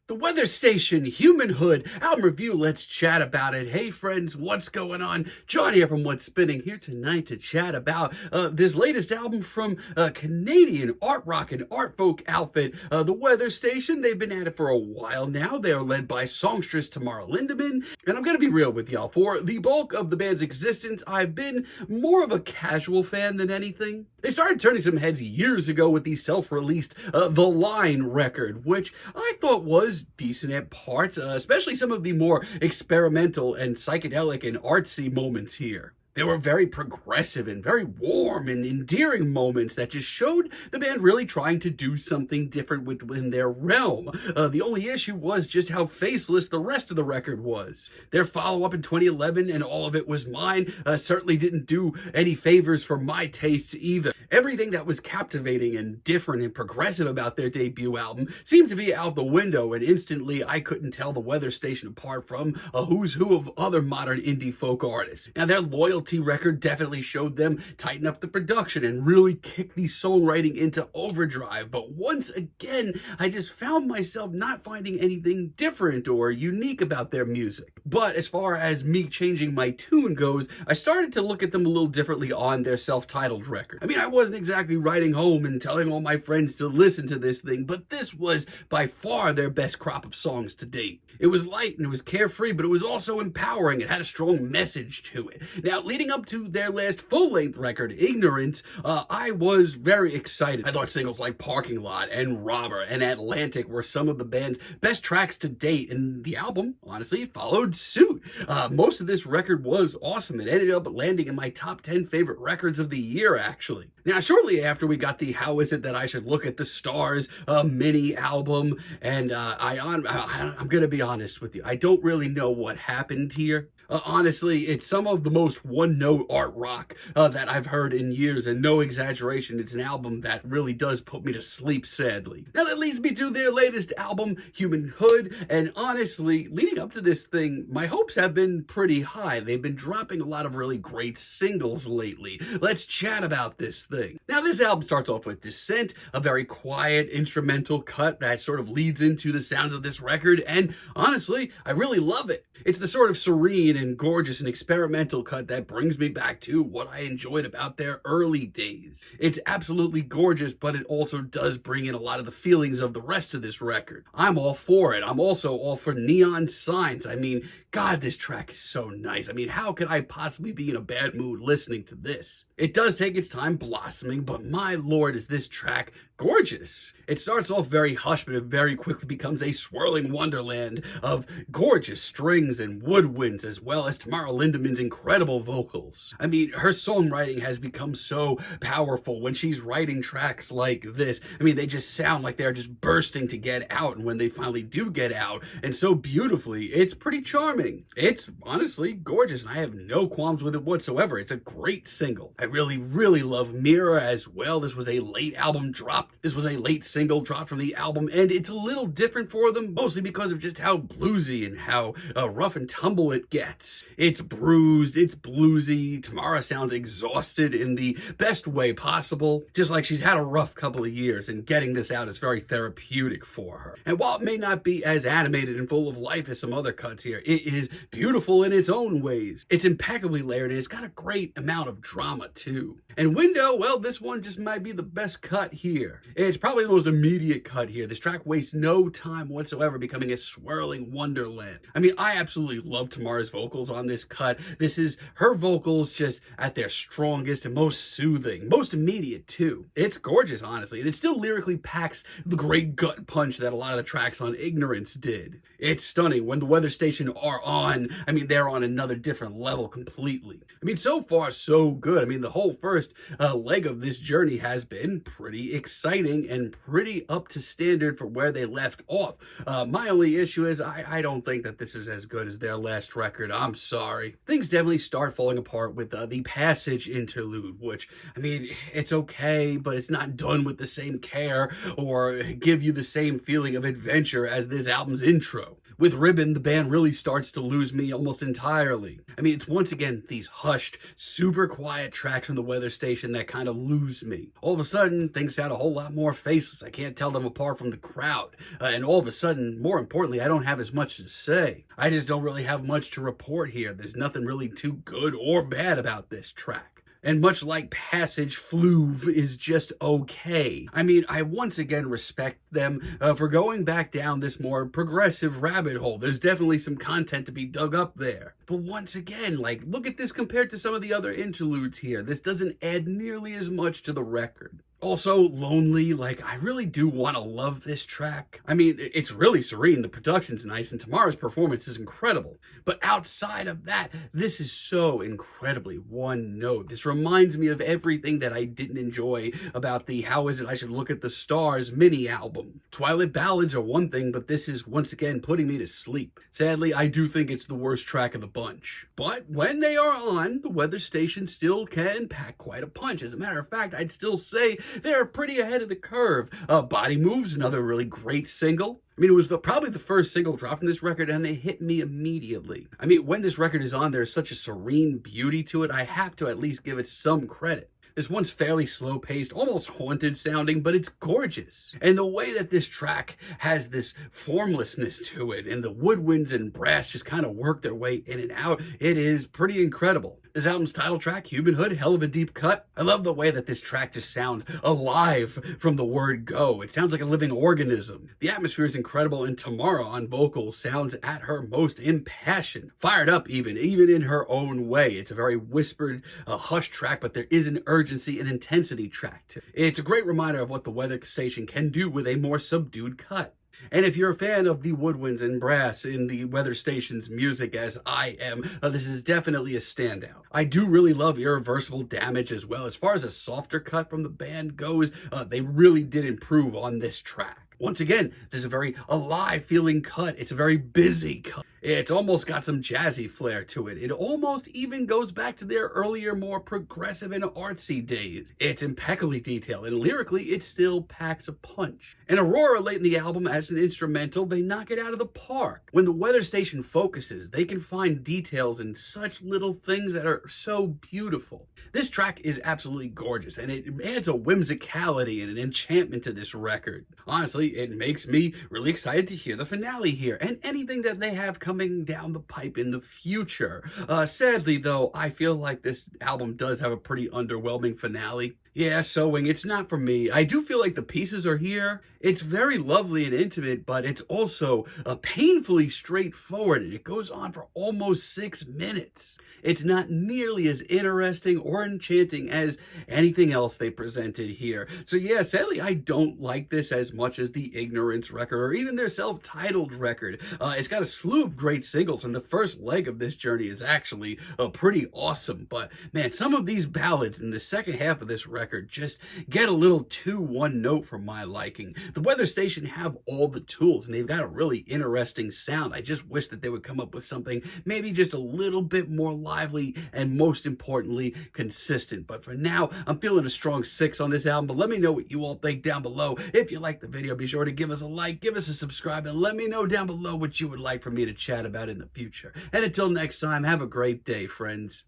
The Weather Station, Humanhood, album review, let's chat about it. Hey friends, what's going on? John here from What's Spinning, here tonight to chat about this latest album from Canadian art rock and art folk outfit, The Weather Station. They've been at it for a while now. They are led by songstress Tamara Lindemann, and I'm going to be real with y'all. For the bulk of the band's existence, I've been more of a casual fan than anything. They started turning some heads years ago with the self-released The Line record, which I thought was decent at parts, especially some of the more experimental and psychedelic and artsy moments here. They were very progressive and very warm and endearing moments that just showed the band really trying to do something different within their realm. The only issue was just how faceless the rest of the record was. Their follow-up in 2011, And All of It Was Mine, certainly didn't do any favors for my tastes either. Everything that was captivating and different and progressive about their debut album seemed to be out the window, and instantly I couldn't tell the Weather Station apart from a who's who of other modern indie folk artists. Now, their loyalty record definitely showed them tighten up the production and really kick the songwriting into overdrive, but once again I just found myself not finding anything different or unique about their music. But as far as me changing my tune goes, I started to look at them a little differently on their self-titled record. I mean, I wasn't exactly writing home and telling all my friends to listen to this thing, but this was by far their best crop of songs to date. It was light and it was carefree, but it was also empowering. It had a strong message to it. Now, leading up to their last full-length record, Ignorance, I was very excited. I thought singles like Parking Lot and Robber and Atlantic were some of the band's best tracks to date, and the album, honestly, followed suit. Most of this record was awesome. It ended up landing in my top 10 favorite records of the year, actually. Now, shortly after, we got the How Is It That I Should Look at the Stars mini album, and I'm going to be honest with you, I don't really know what happened here. Honestly, it's some of the most one-note art rock that I've heard in years, and no exaggeration, it's an album that really does put me to sleep, sadly. Now that leads me to their latest album, Humanhood, and honestly, leading up to this thing, my hopes have been pretty high. They've been dropping a lot of really great singles lately. Let's chat about this thing. Now, this album starts off with Descent, a very quiet instrumental cut that sort of leads into the sounds of this record, and honestly, I really love it. It's the sort of serene and gorgeous and experimental cut that brings me back to what I enjoyed about their early days. It's absolutely gorgeous, but it also does bring in a lot of the feelings of the rest of this record. I'm all for it. I'm also all for Neon Signs. I mean, God, this track is so nice. I mean, how could I possibly be in a bad mood listening to this? It does take its time blossoming, but my lord, is this track gorgeous. It starts off very hushed, but it very quickly becomes a swirling wonderland of gorgeous strings and woodwinds, as well as Tamara Lindemann's incredible vocals. I mean, her songwriting has become so powerful when she's writing tracks like this. I mean, they just sound like they're just bursting to get out, and when they finally do get out, and so beautifully, it's pretty charming. It's honestly gorgeous, and I have no qualms with it whatsoever. It's a great single. I really, really love Mirror as well. This was a late album drop. This was a late single drop from the album, and it's a little different for them, mostly because of just how bluesy and how rough and tumble it gets. It's bruised, it's bluesy. Tamara sounds exhausted in the best way possible, just like she's had a rough couple of years, and getting this out is very therapeutic for her. And while it may not be as animated and full of life as some other cuts here, it is beautiful in its own ways. It's impeccably layered, and it's got a great amount of drama too. And Window, well, this one just might be the best cut here. It's probably the most immediate cut here. This track wastes no time whatsoever, becoming a swirling wonderland. I mean, I absolutely love Tamara's vocals on this cut. This is her vocals just at their strongest and most soothing, most immediate too. It's gorgeous, honestly, and it still lyrically packs the great gut punch that a lot of the tracks on Ignorance did. It's stunning. When the Weather Station are on, I mean, they're on another different level completely. I mean, so far, so good. I mean, the whole first leg of this journey has been pretty exciting and pretty up to standard for where they left off. My only issue is I don't think that this is as good as their last record. I'm sorry. Things definitely start falling apart with the Passage interlude, which, I mean, it's okay, but it's not done with the same care or give you the same feeling of adventure as this album's intro. With Ribbon, the band really starts to lose me almost entirely. I mean, it's once again these hushed, super quiet tracks from the weather station that kind of lose me. All of a sudden, things sound a whole lot more faceless. I can't tell them apart from the crowd. And all of a sudden, more importantly, I don't have as much to say. I just don't really have much to report here. There's nothing really too good or bad about this track. And much like Passage, Fluve is just okay. I mean, I once again respect them for going back down this more progressive rabbit hole. There's definitely some content to be dug up there. But once again, like, look at this compared to some of the other interludes here. This doesn't add nearly as much to the record. Also, Lonely, like, I really do want to love this track. I mean, it's really serene, the production's nice, and Tamara's performance is incredible. But outside of that, this is so incredibly one note. This reminds me of everything that I didn't enjoy about the How Is It I Should Look at the Stars mini album. Twilight Ballads are one thing, but this is once again putting me to sleep. Sadly, I do think it's the worst track of the bunch. But when they are on, the weather station still can pack quite a punch. As a matter of fact, I'd still say they're pretty ahead of the curve. Body Moves, another really great single. I mean, it was probably the first single drop from this record, and it hit me immediately. I mean, when this record is on, there's such a serene beauty to it, I have to at least give it some credit. This one's fairly slow-paced, almost haunted sounding, but it's gorgeous. And the way that this track has this formlessness to it, and the woodwinds and brass just kind of work their way in and out, it is pretty incredible. This album's title track, Humanhood, hell of a deep cut. I love the way that this track just sounds alive from the word go. It sounds like a living organism. The atmosphere is incredible, and Tamara on vocals sounds at her most impassioned. Fired up even in her own way. It's a very whispered, hushed track, but there is an urgency and intensity track to it. It's a great reminder of what the weather station can do with a more subdued cut. And if you're a fan of the woodwinds and brass in the weather station's music, as I am, this is definitely a standout. I do really love Irreversible Damage as well. As far as a softer cut from the band goes, they really did improve on this track. Once again, there's a very alive feeling cut. It's a very busy cut. It's almost got some jazzy flair to it. It almost even goes back to their earlier, more progressive and artsy days. It's impeccably detailed, and lyrically, it still packs a punch. And Aurora, late in the album, as an instrumental, they knock it out of the park. When the weather station focuses, they can find details in such little things that are so beautiful. This track is absolutely gorgeous, and it adds a whimsicality and an enchantment to this record. Honestly, it makes me really excited to hear the finale here, and anything that they have coming down the pipe in the future. Sadly, though, I feel like this album does have a pretty underwhelming finale. Yeah, Sewing, it's not for me. I do feel like the pieces are here. It's very lovely and intimate, but it's also painfully straightforward, and it goes on for almost 6 minutes. It's not nearly as interesting or enchanting as anything else they presented here. So yeah, sadly, I don't like this as much as the Ignorance record, or even their self-titled record. It's got a slew of great singles, and the first leg of this journey is actually pretty awesome. But man, some of these ballads in the second half of this record just get a little too one note for my liking. The weather station have all the tools, and they've got a really interesting sound. I just wish that they would come up with something maybe just a little bit more lively and, most importantly, consistent. But for now, I'm feeling a strong 6 on this album. But let me know what you all think down below. If you like the video, be sure to give us a like, give us a subscribe, and let me know down below what you would like for me to chat about in the future. And until next time, have a great day, friends.